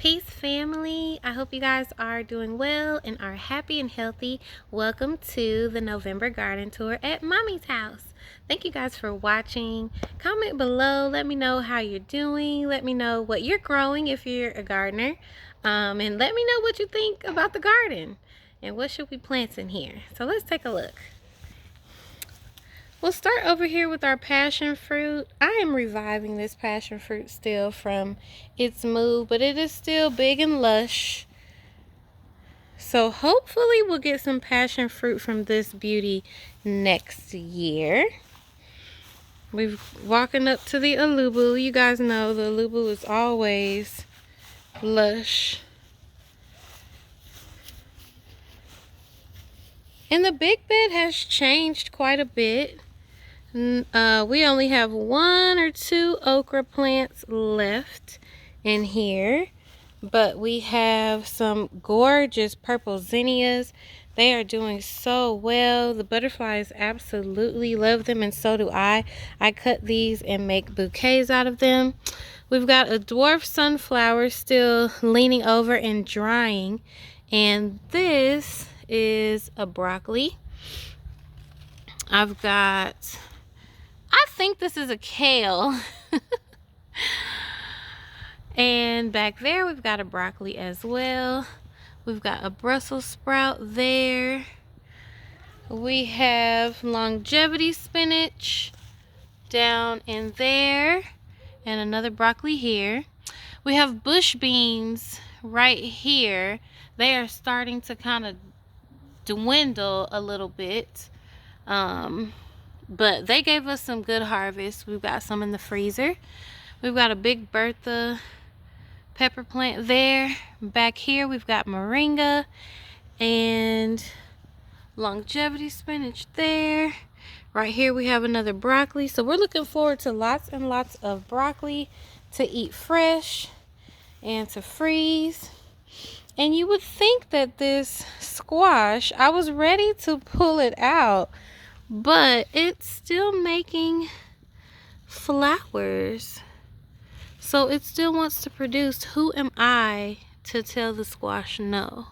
Peace, family. I hope you guys are doing well and are happy and healthy. Welcome to the November garden tour at Mommy's house. Thank you guys for watching. Comment below. Let me know how you're doing. Let me know what you're growing if you're a gardener. And let me know what you think about the garden and what should we plant in here. So let's take a look. We'll start over here with our passion fruit. I am reviving this passion fruit still from its move, but it is still big and lush. So hopefully we'll get some passion fruit from this beauty next year. We're walking up to the alubu. You guys know the alubu is always lush. And the big bed has changed quite a bit. We only have 1 or 2 okra plants left in here, but we have some gorgeous purple zinnias. They are doing so well. The butterflies absolutely love them, and so do I. I cut these and make bouquets out of them. We've got a dwarf sunflower still leaning over and drying, and this is a broccoli. I think this is a kale. And back there we've got a broccoli as well. We've got a Brussels sprout there. We have longevity spinach down in there, and another broccoli here. We have bush beans right here. They are starting to kind of dwindle a little bit. But they gave us some good harvest. We've got some in the freezer. We've got a big Bertha pepper plant there. Back here we've got Moringa and longevity spinach there. Right here we have another broccoli. So we're looking forward to lots and lots of broccoli to eat fresh and to freeze. And you would think that this squash, I was ready to pull it out, but it's still making flowers. So it still wants to produce. Who am I to tell the squash no?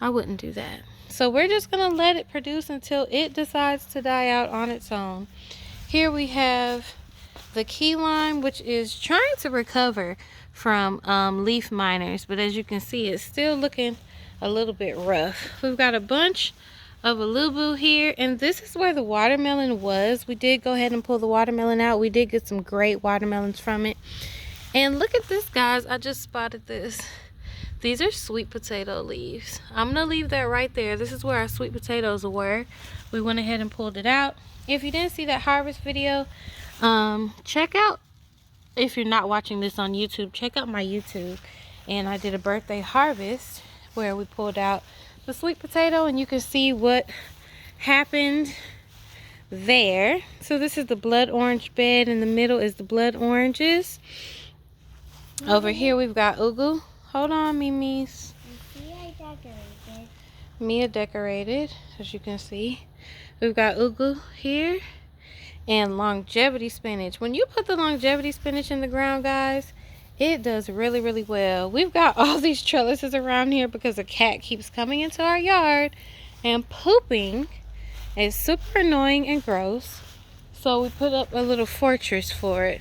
I wouldn't do that. So we're just going to let it produce until it decides to die out on its own. Here we have the key lime, which is trying to recover from leaf miners. But as you can see, it's still looking a little bit rough. We've got a bunch of alubu here, and this is where the watermelon was. We did go ahead and pull the watermelon out. We did get some great watermelons from it. And look at this, guys. I just spotted this. These are sweet potato leaves. I'm gonna leave that right there. This is where our sweet potatoes were. We went ahead and pulled it out. If you didn't see that harvest video, check out, if you're not watching this on YouTube, check out my YouTube. And I did a birthday harvest where we pulled out the sweet potato, and you can see what happened there. So this is the blood orange bed. In the middle is the blood oranges. Over here we've got ugu. Hold on, Mimi's. Mia decorated, as you can see. We've got ugu here and longevity spinach. When you put the longevity spinach in the ground, guys, it does really, really well. We've got all these trellises around here because a cat keeps coming into our yard and pooping. It's super annoying and gross. So we put up a little fortress for it.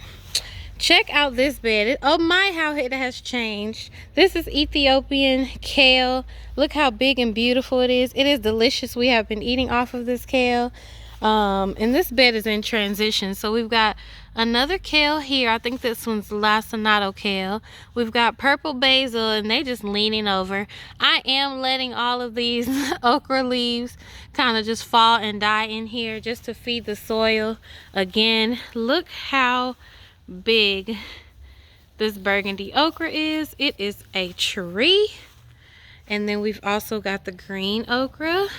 Check out this bed. Oh my, how it has changed. This is Ethiopian kale. Look how big and beautiful it is. It is delicious. We have been eating off of this kale. And this bed is in transition. So we've got another kale here. I think this one's lacinato kale. We've got purple basil, and they just leaning over. I am letting all of these okra leaves kind of just fall and die in here just to feed the soil again. Look how big this burgundy okra is. It is a tree. And then we've also got the green okra.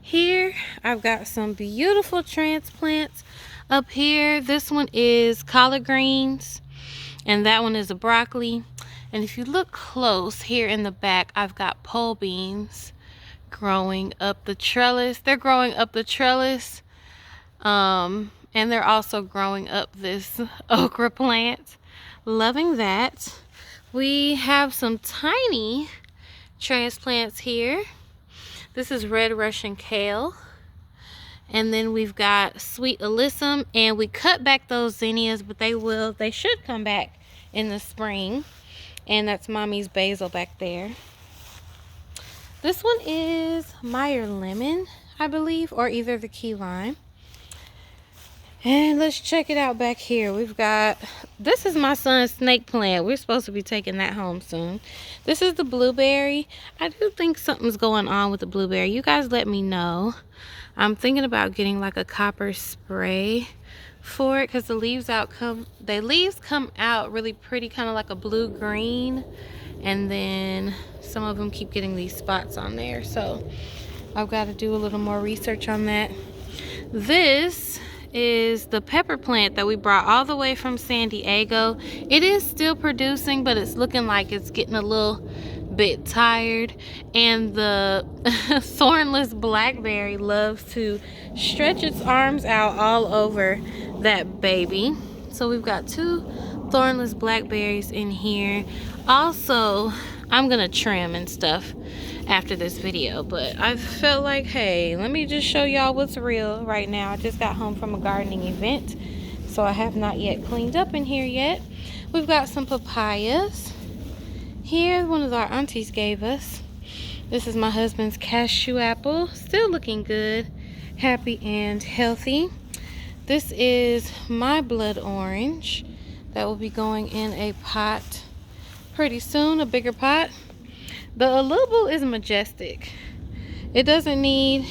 Here I've got some beautiful transplants up here. This one is collard greens, and that one is a broccoli. And if you look close here in the back, I've got pole beans growing up the trellis. They're growing up the trellis, and they're also growing up this okra plant. Loving that. We have some tiny transplants here. This is red Russian kale. And then we've got sweet alyssum, and we cut back those zinnias, but they should come back in the spring. And that's mommy's basil back there. This one is Meyer lemon, I believe, or either the key lime. And let's check it out back here. We've got, this is my son's snake plant. We're supposed to be taking that home soon. This is the blueberry. I do think something's going on with the blueberry. You guys let me know. I'm thinking about getting like a copper spray for it, because the leaves come out really pretty, kind of like a blue green, and then some of them keep getting these spots on there. So I've got to do a little more research on that. This is the pepper plant that we brought all the way from San Diego. It is still producing, but it's looking like it's getting a little bit tired. And the thornless blackberry loves to stretch its arms out all over that baby. So we've got 2 thornless blackberries in here. Also, I'm gonna trim and stuff after this video, but I felt like, hey, let me just show y'all what's real right now. I just got home from a gardening event, so I have not yet cleaned up in here yet. We've got some papayas here, one of our aunties gave us. This is my husband's cashew apple, still looking good, happy and healthy. This is my blood orange that will be going in a pot pretty soon, a bigger pot. The Aloe is majestic. It doesn't need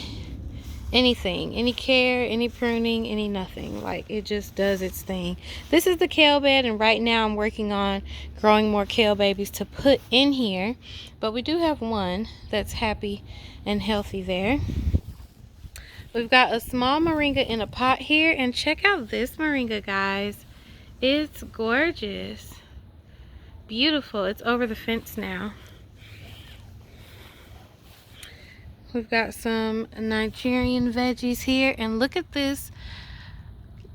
anything, any care, any pruning, any nothing. Like, it just does its thing. This is the kale bed, and right now I'm working on growing more kale babies to put in here. But we do have one that's happy and healthy there. We've got a small moringa in a pot here, and check out this moringa, guys. It's gorgeous. Beautiful. It's over the fence now. We've got some Nigerian veggies here, and look at this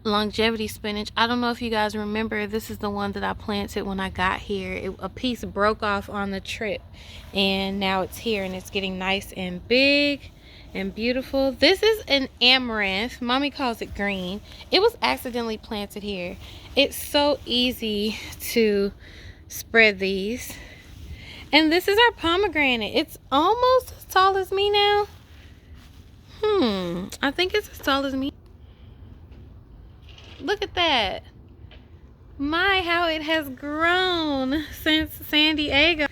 longevity spinach. I don't know if you guys remember, this is the one that I planted when I got here. A piece broke off on the trip, and now it's here, and it's getting nice and big and beautiful. This is an amaranth. Mommy calls it green. It was accidentally planted here. It's so easy to spread these. And this is our pomegranate. It's almost as tall as me now. I think it's as tall as me. Look at that. My, how it has grown since San Diego.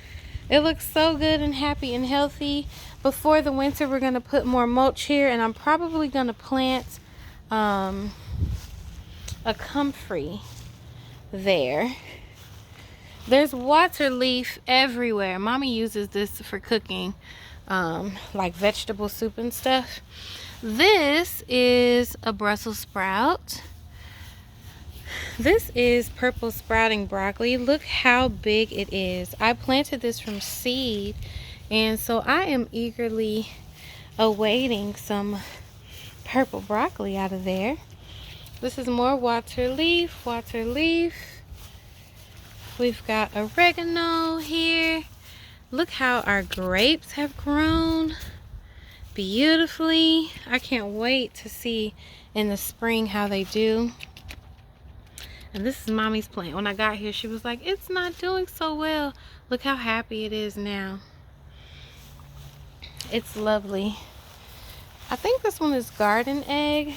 It looks so good and happy and healthy. Before the winter, we're going to put more mulch here, and I'm probably going to plant a comfrey there. There's water leaf everywhere. Mommy uses this for cooking, like vegetable soup and stuff. This is a Brussels sprout. This is purple sprouting broccoli. Look how big it is. I planted this from seed, and so I am eagerly awaiting some purple broccoli out of there. This is more water leaf, water leaf. We've got oregano here. Look how our grapes have grown beautifully. I can't wait to see in the spring how they do. And this is Mommy's plant. When I got here, she was like, it's not doing so well. Look how happy it is now. It's lovely. I think this one is garden egg.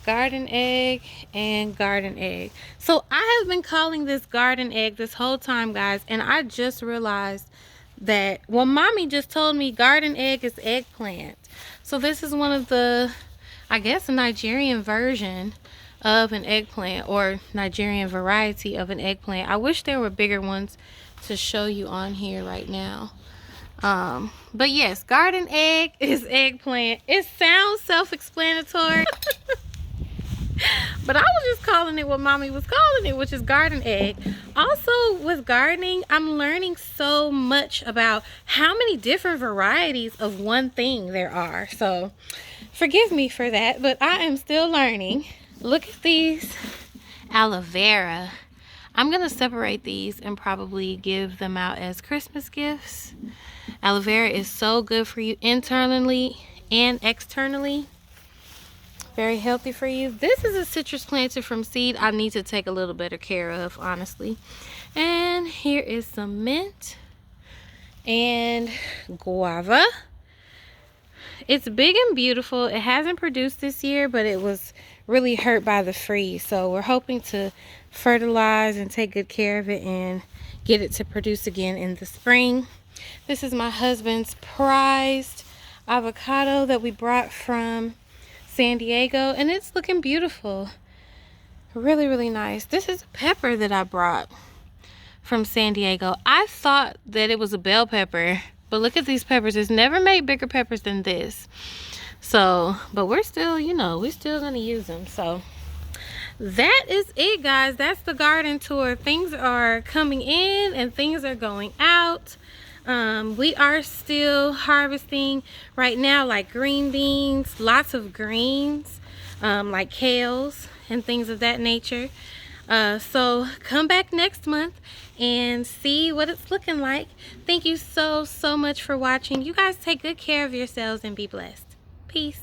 Garden egg and garden egg. So I have been calling this garden egg this whole time, guys, and I just realized that, well, Mommy just told me garden egg is eggplant. So this is one of the, I guess, a Nigerian version of an eggplant, or Nigerian variety of an eggplant. I wish there were bigger ones to show you on here right now. But yes, garden egg is eggplant. It sounds self-explanatory. But I was just calling it what Mommy was calling it, which is garden egg. Also, with gardening, I'm learning so much about how many different varieties of one thing there are. So forgive me for that, but I am still learning. Look at these aloe vera. I'm gonna separate these and probably give them out as Christmas gifts. Aloe vera is so good for you internally and externally. Very healthy for you. This is a citrus planted from seed. I need to take a little better care of, honestly. And here is some mint and guava. It's big and beautiful. It hasn't produced this year, but it was really hurt by the freeze. So we're hoping to fertilize and take good care of it and get it to produce again in the spring. This is my husband's prized avocado that we brought from San Diego, and it's looking beautiful. Really, really nice. This is a pepper that I brought from San Diego. I thought that it was a bell pepper, but look at these peppers. It's never made bigger peppers than this. So, but we're still, you know, we're still gonna use them. So that is it, guys. That's the garden tour. Things are coming in and things are going out. We are still harvesting right now, like green beans, lots of greens, like kales and things of that nature. So come back next month and see what it's looking like. Thank you so much for watching. You guys take good care of yourselves and be blessed. Peace.